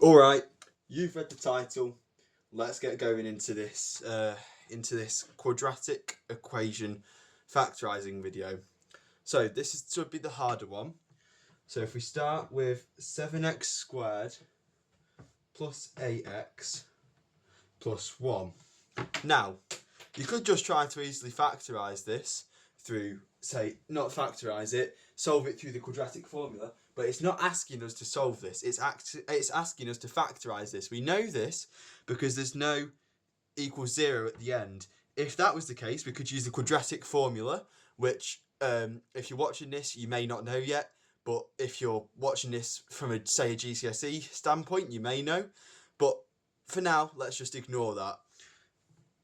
Alright, you've read the title. Let's get going into this quadratic equation factorising video. So this should be the harder one. So if we start with 7x squared plus 8x plus 1. Now, you could just try to easily factorise this through, say, not factorise it, solve it through the quadratic formula, but it's not asking us to solve this. It's asking us to factorise this. We know this because there's no equals 0 at the end. If that was the case, we could use the quadratic formula, which if you're watching this, you may not know yet, but if you're watching this from a GCSE standpoint, you may know. But for now, let's just ignore that.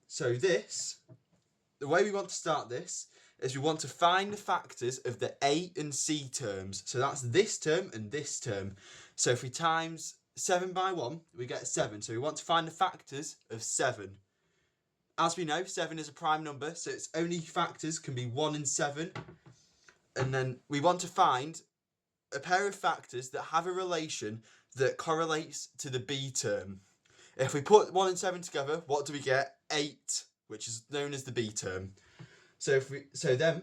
So the way we want to start this is we want to find the factors of the A and C terms. So that's this term and this term. So if we times 7 by 1, we get 7. So we want to find the factors of 7. As we know, 7 is a prime number, so its only factors can be 1 and 7. And then we want to find a pair of factors that have a relation that correlates to the B term. If we put 1 and 7 together, what do we get? 8, which is known as the B term. So then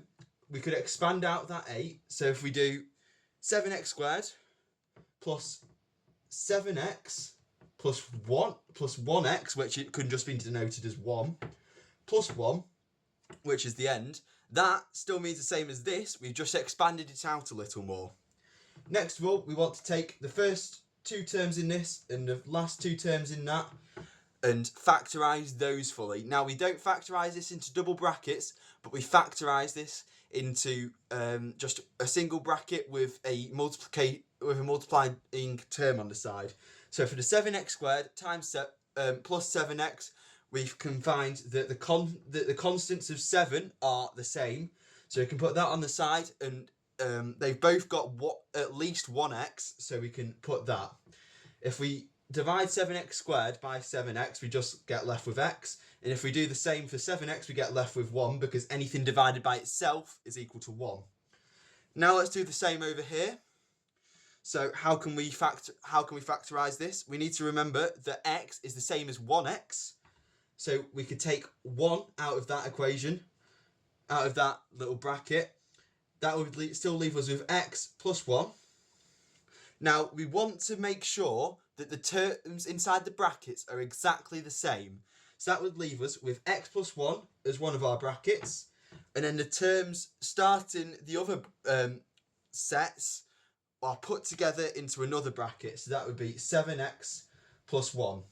we could expand out that 8. So if we do 7x squared plus 7x plus 1x, which it could just be denoted as 1, plus 1, which is the end, that still means the same as this. We've just expanded it out a little more. Next of all, we want to take the first two terms in this and the last two terms in that and factorise those fully. Now, we don't factorise this into double brackets, but we factorise this into just a single bracket with a multiplying term on the side. So for the 7x squared times plus 7x, we can find that the constants of 7 are the same. So we can put that on the side, and they've both got at least 1x, so we can put that. If we divide 7x squared by 7x, we just get left with x. And if we do the same for 7x, we get left with 1, because anything divided by itself is equal to 1. Now let's do the same over here. So how can we factorise this? We need to remember that x is the same as 1x. So we could take 1 out of that equation, out of that little bracket. That would still leave us with x plus 1. Now, we want to make sure that the terms inside the brackets are exactly the same. So that would leave us with x plus 1 as one of our brackets. And then the terms starting the other sets are put together into another bracket. So that would be 7x plus 1.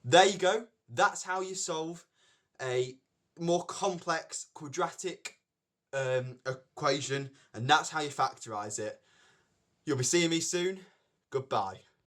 There you go. That's how you solve a more complex quadratic equation, and that's how you factorise it. You'll be seeing me soon. Goodbye.